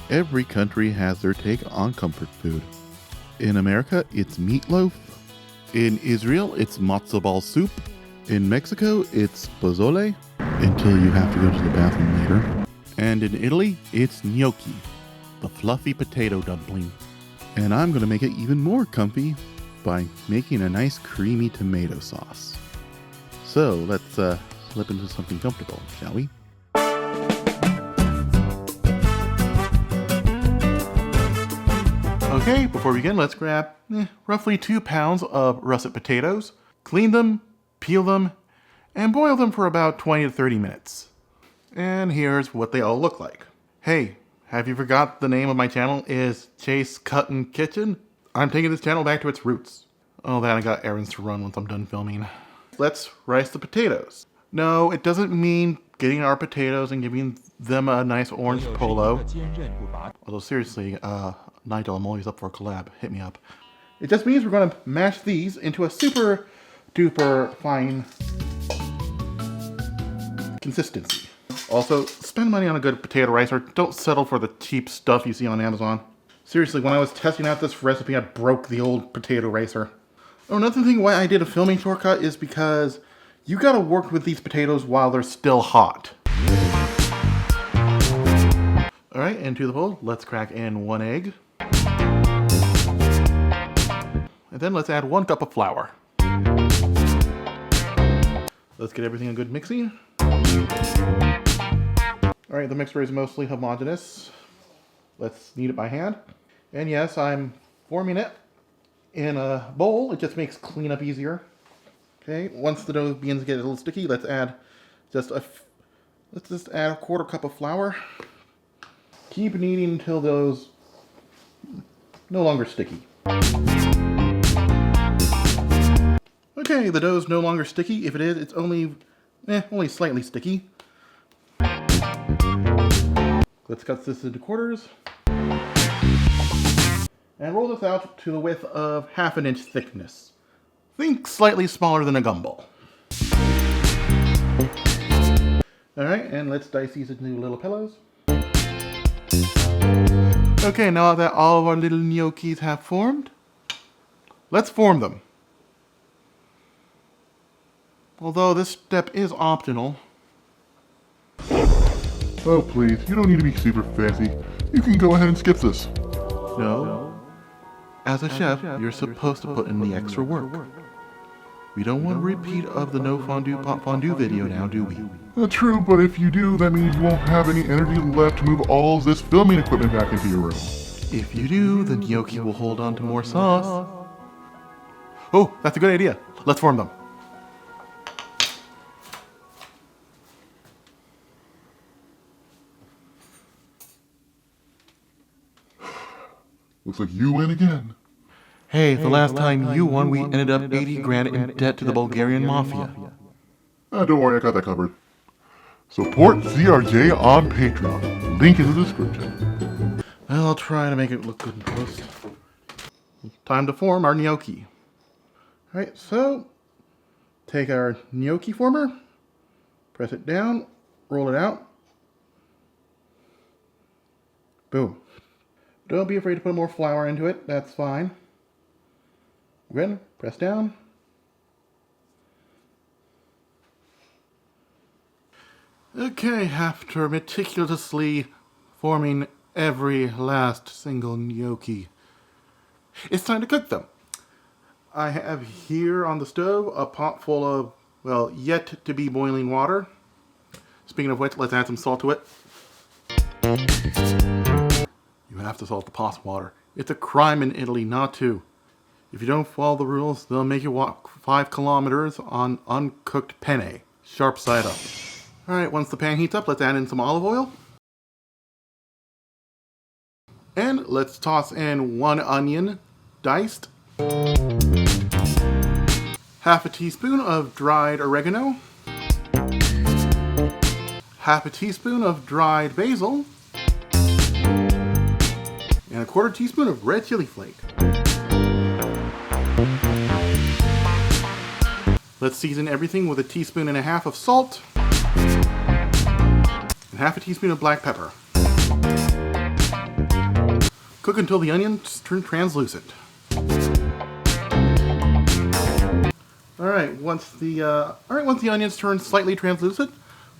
Every country has their take on comfort food. In America, it's meatloaf. In Israel, it's matzo ball soup. In Mexico, it's pozole, until you have to go to the bathroom later. And in Italy, it's gnocchi, the fluffy potato dumpling. And I'm going to make it even more comfy by making a nice creamy tomato sauce. So let's slip into something comfortable, shall we? Okay, before we begin, let's grab roughly 2 pounds of russet potatoes, clean them, peel them, and boil them for about 20 to 30 minutes. And here's what they all look like. Hey, have you forgot the name of my channel is Chase Cuttin Kitchen? I'm taking this channel back to its roots. Oh, that I got errands to run once I'm done filming. Let's rice the potatoes. No, it doesn't mean getting our potatoes and giving them a nice orange polo. Although seriously, Nigel, I'm always up for a collab. Hit me up. It just means we're going to mash these into a super duper fine consistency. Also, spend money on a good potato ricer. Don't settle for the cheap stuff you see on Amazon. Seriously, when I was testing out this recipe, I broke the old potato ricer. Oh, another thing why I did a filming shortcut is because you gotta work with these potatoes while they're still hot. Alright, into the bowl, let's crack in 1 egg. And then let's add 1 cup of flour. Let's get everything a good mixing. Alright, the mixture is mostly homogeneous. Let's knead it by hand. And yes, I'm forming it in a bowl. It just makes cleanup easier. Okay, once the dough begins to get a little sticky, let's just add a 1/4 cup of flour. Keep kneading until those no longer sticky. Okay, the dough's no longer sticky. If it is, it's only slightly sticky. Let's cut this into quarters. And roll this out to the width of 1/2 inch thickness. Think slightly smaller than a gumball. Alright, and let's dice these into little pillows. Okay, now that all of our little gnocchis have formed, let's form them. Although this step is optional. Oh please, you don't need to be super fancy. You can go ahead and skip this. No. As a chef, you're supposed to put in the extra work. We don't want a repeat of the no fondue pot fondue video now, do we? True, but if you do, that means you won't have any energy left to move all this filming equipment back into your room. If you do, the gnocchi will hold on to more sauce. Oh, that's a good idea. Let's form them. Looks like you win again. Hey, the last time you won, we ended up 80 grand in debt to the Bulgarian mafia. Don't worry, I got that covered. Support CRJ on Patreon. Link in the description. I'll try to make it look good in post. Time to form our gnocchi. Alright, so take our gnocchi former, press it down, roll it out. Boom. Don't be afraid to put more flour into it, that's fine. Again, press down. Okay, after meticulously forming every last single gnocchi, it's time to cook them. I have here on the stove a pot full of, well, yet to be boiling water. Speaking of which, let's add some salt to it. You have to salt the pot water. It's a crime in Italy not to. If you don't follow the rules, they'll make you walk 5 kilometers on uncooked penne, sharp side up. Alright, once the pan heats up, let's add in some olive oil. And let's toss in 1 onion, diced. 1/2 teaspoon of dried oregano. 1/2 teaspoon of dried basil. And 1/4 teaspoon of red chili flake. Let's season everything with 1.5 teaspoons of salt and 1/2 teaspoon of black pepper. Cook until the onions turn translucent. Alright, once the onions turn slightly translucent,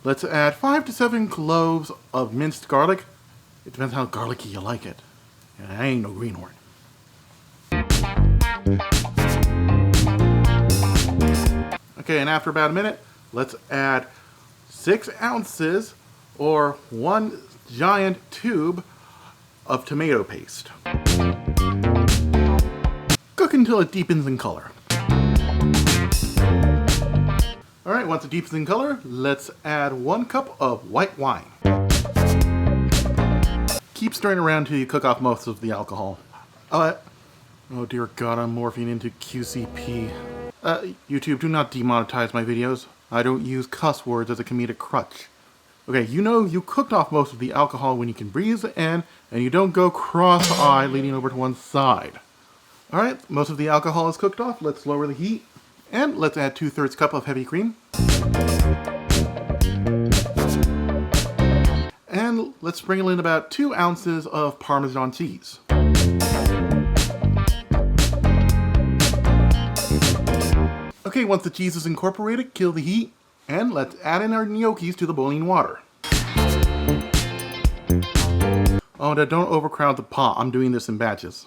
let's add 5 to 7 cloves of minced garlic. It depends how garlicky you like it. And I ain't no greenhorn. Okay, and after about a minute, let's add 6 ounces or 1 giant tube of tomato paste. Cook until it deepens in color. Alright, once it deepens in color, let's add 1 cup of white wine. Keep stirring around until you cook off most of the alcohol. Oh dear God, I'm morphing into QCP. YouTube, do not demonetize my videos. I don't use cuss words as a comedic crutch. Okay, you know you cooked off most of the alcohol when you can breathe and you don't go cross-eyed leaning over to one side. Alright, most of the alcohol is cooked off. Let's lower the heat. And let's add 2/3 cup of heavy cream. And let's sprinkle in about 2 ounces of Parmesan cheese. Okay, once the cheese is incorporated, kill the heat. And let's add in our gnocchis to the boiling water. Oh, now don't overcrowd the pot. I'm doing this in batches.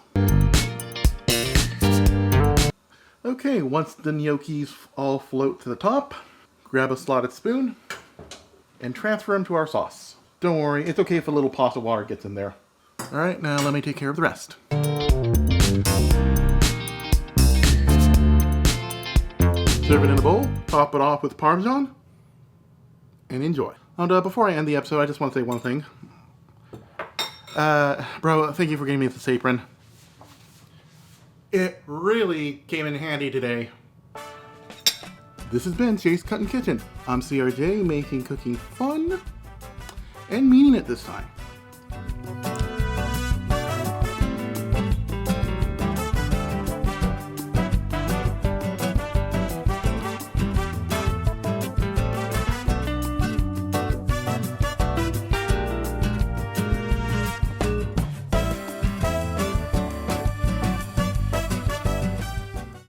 Okay, once the gnocchis all float to the top, grab a slotted spoon and transfer them to our sauce. Don't worry, it's okay if a little pasta water gets in there. Alright, now let me take care of the rest. Serve it in a bowl, top it off with Parmesan, and enjoy. And before I end the episode, I just want to say one thing. Bro, thank you for getting me this apron. It really came in handy today. This has been Jay's Cuttin Kitchen. I'm CRJ, making cooking fun and meaning it this time.